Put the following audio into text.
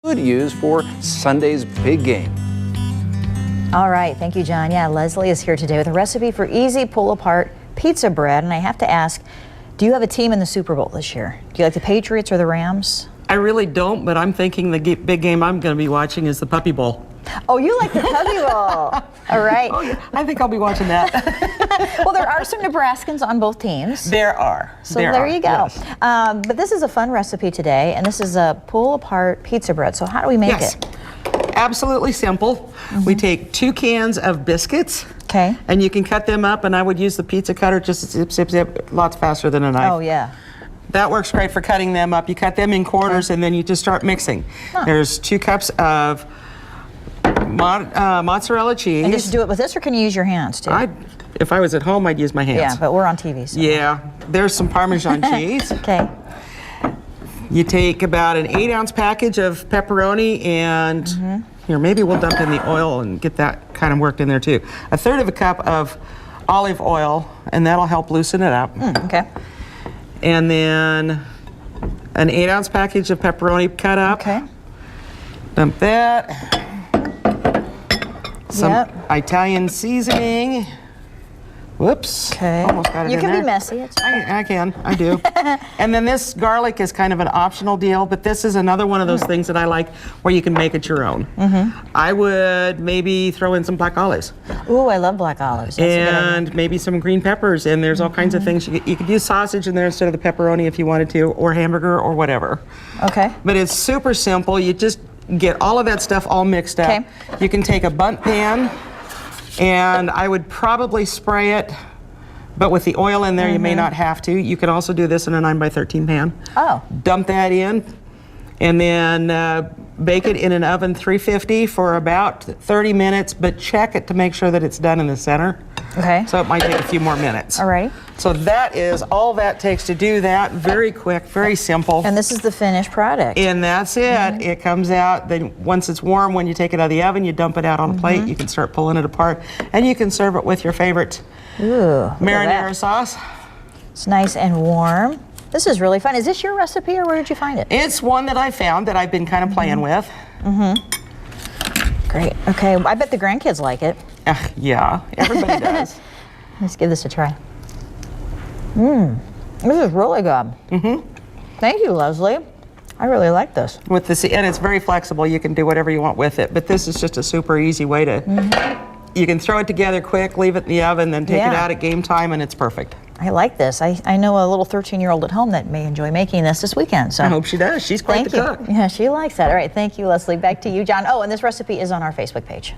Could use for Sunday's big game. All right, thank you, John. Yeah, Leslie is here today with a recipe for easy pull-apart pizza bread. And I have to ask, do you have a team in the Super Bowl this year? Do you like the Patriots or the Rams? I really don't, but I'm thinking the big game I'm going to be watching is the Puppy Bowl. Oh, you like the Puppy Bowl. All right. Oh, yeah. I think I'll be watching that. Well, there are some Nebraskans on both teams. There are. So there you go. Yes. But this is a fun recipe today, and this is a pull-apart pizza bread. So how do we make it? Absolutely simple. We take 2 cans of biscuits. Okay. And you can cut them up, and I would use the pizza cutter, just zip, zip, zip, lots faster than a knife. Oh, yeah. That works great for cutting them up. You cut them in quarters, and then you just start mixing. There's 2 cups of mozzarella cheese. And just do it with this, or can you use your hands too? If I was at home, I'd use my hands. Yeah, but we're on TV. So. Yeah. There's some Parmesan cheese. Okay. You take about an 8-ounce package of pepperoni, and here, maybe we'll dump in the oil and get that kind of worked in there too. 1/3 of a cup of olive oil, and that'll help loosen it up. Okay. And then an 8-ounce package of pepperoni cut up. Okay. Dump that. Some Italian seasoning. Whoops. Okay. Almost got it You in can there. be messy. It's fine. I can. I do. And then this garlic is kind of an optional deal, but this is another one of those things that I like where you can make it your own. I would maybe throw in some black olives. Ooh, I love black olives. That's a good idea. And maybe some green peppers, and there's all kinds of things. You could use sausage in there instead of the pepperoni if you wanted to, or hamburger, or whatever. Okay. But it's super simple. You just get all of that stuff all mixed up. Okay. You can take a bundt pan, and I would probably spray it, but with the oil in there, you may not have to. You can also do this in a 9x13 pan. Oh. Dump that in, and then bake it in an oven 350 for about 30 minutes, but check it to make sure that it's done in the center. Okay. So it might take a few more minutes. All right. So that is all that takes to do that. Very quick, very simple. And this is the finished product. And that's it. It comes out, then once it's warm, when you take it out of the oven, you dump it out on a plate. You can start pulling it apart, and you can serve it with your favorite marinara sauce. It's nice and warm. This is really fun. Is this your recipe, or where did you find it? It's one that I found that I've been kind of playing with. Great. Okay. I bet the grandkids like it. Yeah, everybody does. Let's give this a try. This is really good. Thank you, Leslie. I really like this. With this, and it's very flexible. You can do whatever you want with it. But this is just a super easy way to. You can throw it together quick, leave it in the oven, then take it out at game time, and it's perfect. I like this. I know a little 13-year-old at home that may enjoy making this weekend. So I hope she does. She's quite the cook. Yeah, she likes that. All right, thank you, Leslie. Back to you, John. Oh, and this recipe is on our Facebook page.